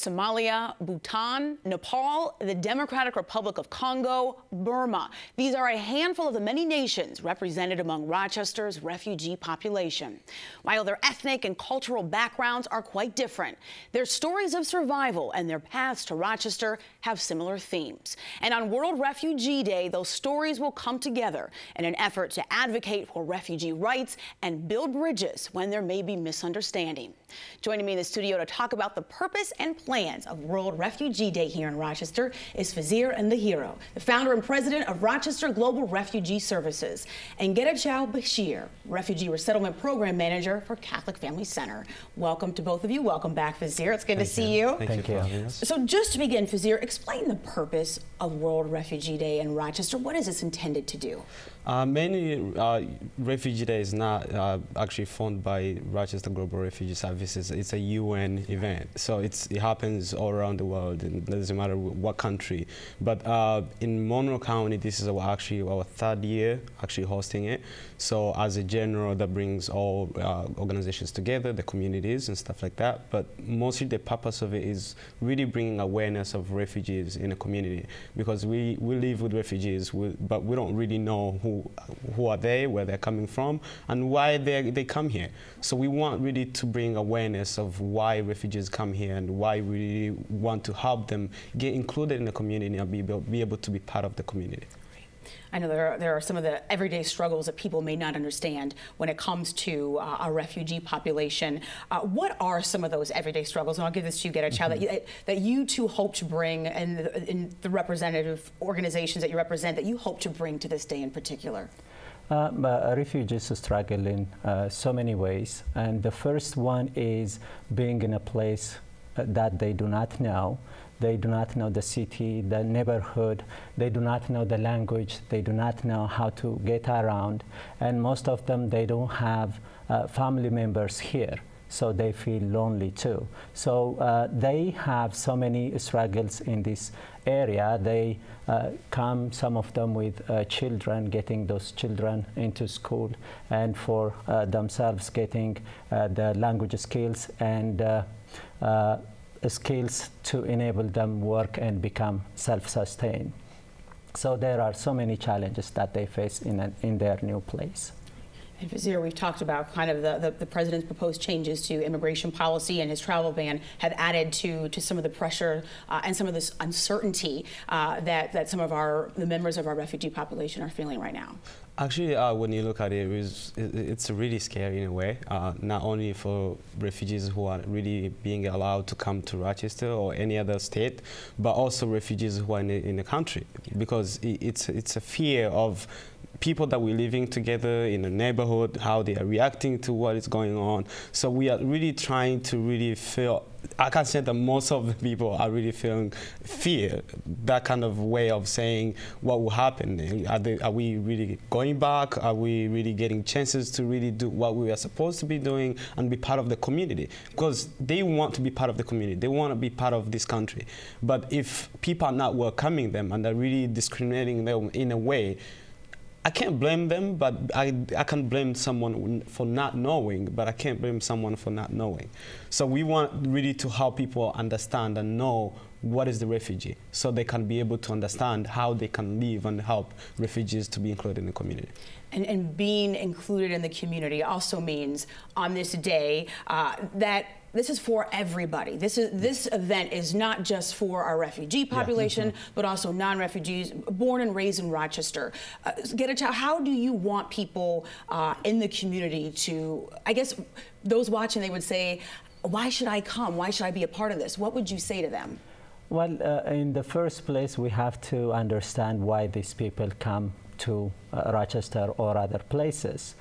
Somalia, Bhutan, Nepal, the Democratic Republic of Congo, Burma. These are a handful of the many nations represented among Rochester's refugee population. While their ethnic and cultural backgrounds are quite different, their stories of survival and their paths to Rochester have similar themes. And on World Refugee Day, those stories will come together in an effort to advocate for refugee rights and build bridges when there may be misunderstanding. Joining me in the studio to talk about the purpose and plans of World Refugee Day here in Rochester is Fazir Ndahiro, the founder and president of Rochester Global Refugee Services, and Gedechow Bashir, Refugee Resettlement Program Manager for Catholic Family Center. Welcome to both of you. Welcome back, Fazir. It's good to see you. Thank you. So just to begin, Fazir, explain the purpose of World Refugee Day in Rochester. What is this intended to do? Mainly, Refugee Day is not actually funded by Rochester Global Refugee Services. It's a UN event, so it happens all around the world. It doesn't matter what country. But in Monroe County, this is actually our third year actually hosting it. So as a general, that brings all organizations together, the communities and stuff like that. But mostly the purpose of it is really bringing awareness of refugees in the community, because we live with refugees, but we don't really know who are they, where they're coming from, and why they come here. So we want really to bring awareness of why refugees come here and why we really want to help them get included in the community and be able to be part of the community. I know there are some of the everyday struggles that people may not understand when it comes to our refugee population. What are some of those everyday struggles? And I'll give this to you, Gedechow, that you two hope to bring, and in the representative organizations that you represent, that you hope to bring to this day in particular? Refugees struggle in so many ways. And the first one is being in a place that they do not know. They do not know the city, the neighborhood. They do not know the language. They do not know how to get around. And most of them, they don't have family members here, so they feel lonely too. So they have so many struggles in this area. They come, some of them with children, getting those children into school, and for themselves getting the language skills and skills to enable them work and become self-sustained. So there are so many challenges that they face in their new place. And Fazir, we've talked about kind of the president's proposed changes to immigration policy, and his travel ban have added to some of the pressure and some of this uncertainty that some of the members of our refugee population are feeling right now. Actually, when you look at it, it's really scary in a way, not only for refugees who are really being allowed to come to Rochester or any other state, but also refugees who are in the country, because it's a fear of people that we're living together in a neighborhood, how they are reacting to what is going on. So we are really trying to really feel, I can say that most of the people are really feeling fear, that kind of way of saying what will happen. Are we really going back? Are we really getting chances to really do what we are supposed to be doing and be part of the community? Because they want to be part of the community. They want to be part of this country. But if people are not welcoming them and are really discriminating them in a way, I can't blame them, but I can blame someone for not knowing, but I can't blame someone for not knowing. So we want really to help people understand and know what is the refugee, so they can be able to understand how they can live and help refugees to be included in the community. And being included in the community also means on this day that this is for everybody. This event is not just for our refugee population, but also non-refugees born and raised in Rochester. Gedechow, how do you want people in the community to, I guess those watching, they would say, why should I come? Why should I be a part of this? What would you say to them? Well, in the first place, we have to understand why these people come to Rochester or other places.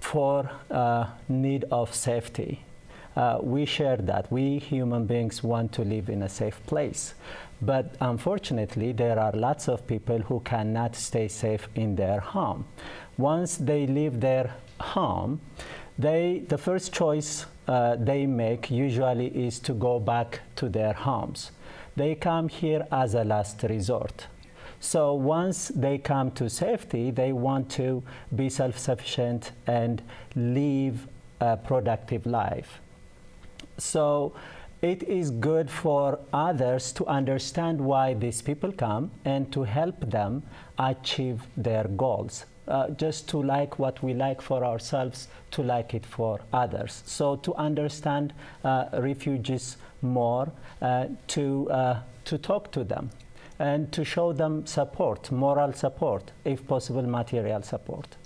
For need of safety. We share that. We human beings want to live in a safe place. But unfortunately, there are lots of people who cannot stay safe in their home. Once they leave their home, the first choice they make usually is to go back to their homes. They come here as a last resort. So once they come to safety, they want to be self-sufficient and live a productive life. So it is good for others to understand why these people come and to help them achieve their goals. Just to like what we like for ourselves, to like it for others. So to understand refugees more, to talk to them and to show them support, moral support, if possible material support.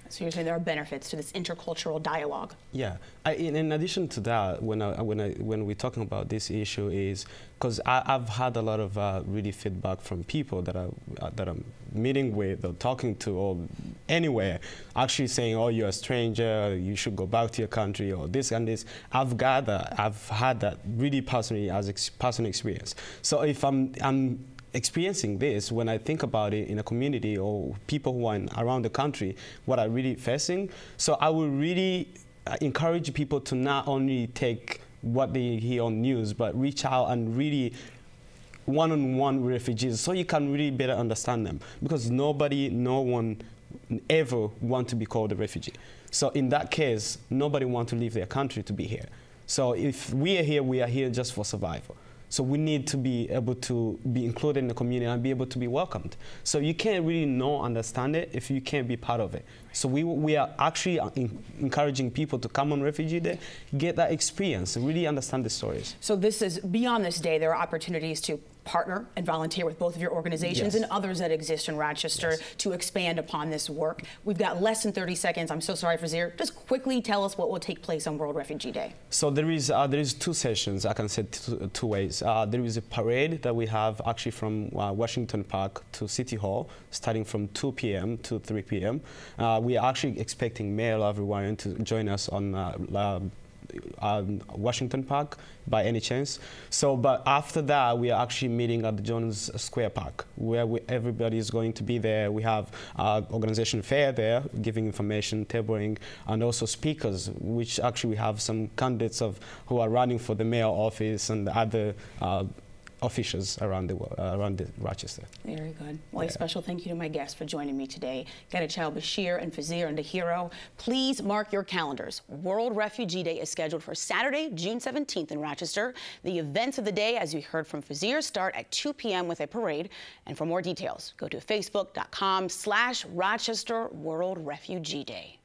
So you're saying there are benefits to this intercultural dialogue? Yeah. In addition to that, when we're talking about this issue, is because I've had a lot of really feedback from people that I'm meeting with or talking to or anywhere, actually saying, "Oh, you're a stranger. You should go back to your country," or this and this. I've had that really personally as personal experience. So if I'm experiencing this, when I think about it in a community or people who are around the country, what I'm really facing. So I would really encourage people to not only take what they hear on news, but reach out and really one-on-one with refugees so you can really better understand them. Because no one ever want to be called a refugee. So in that case, nobody want to leave their country to be here. So if we are here just for survival. So we need to be able to be included in the community and be able to be welcomed. So you can't really understand it if you can't be part of it. So we are actually encouraging people to come on Refugee Day, get that experience, really understand the stories. So this is, beyond this day, there are opportunities to partner and volunteer with both of your organizations and others that exist in Rochester to expand upon this work. We've got less than 30 seconds. I'm so sorry, Fazeer. Just quickly tell us what will take place on World Refugee Day. So there is two sessions. I can say two ways. There is a parade that we have actually from Washington Park to City Hall, starting from 2 p.m. to 3 p.m. We are actually expecting Mayor Lavriwanian to join us on Washington Park by any chance. So, but after that, we are actually meeting at the Jones Square Park, where everybody is going to be there. We have organization fair there, giving information, tabling, and also speakers, which actually we have some candidates who are running for the mayor office and other officials around Rochester. Very good. Well, a special thank you to my guests for joining me today, Getachew Bashir and Fazeer Ndahiro. Please mark your calendars. World Refugee Day is scheduled for Saturday, June 17th in Rochester. The events of the day, as we heard from Fazeer, start at 2 p.m. with a parade. And for more details, go to facebook.com/Rochester World Refugee Day.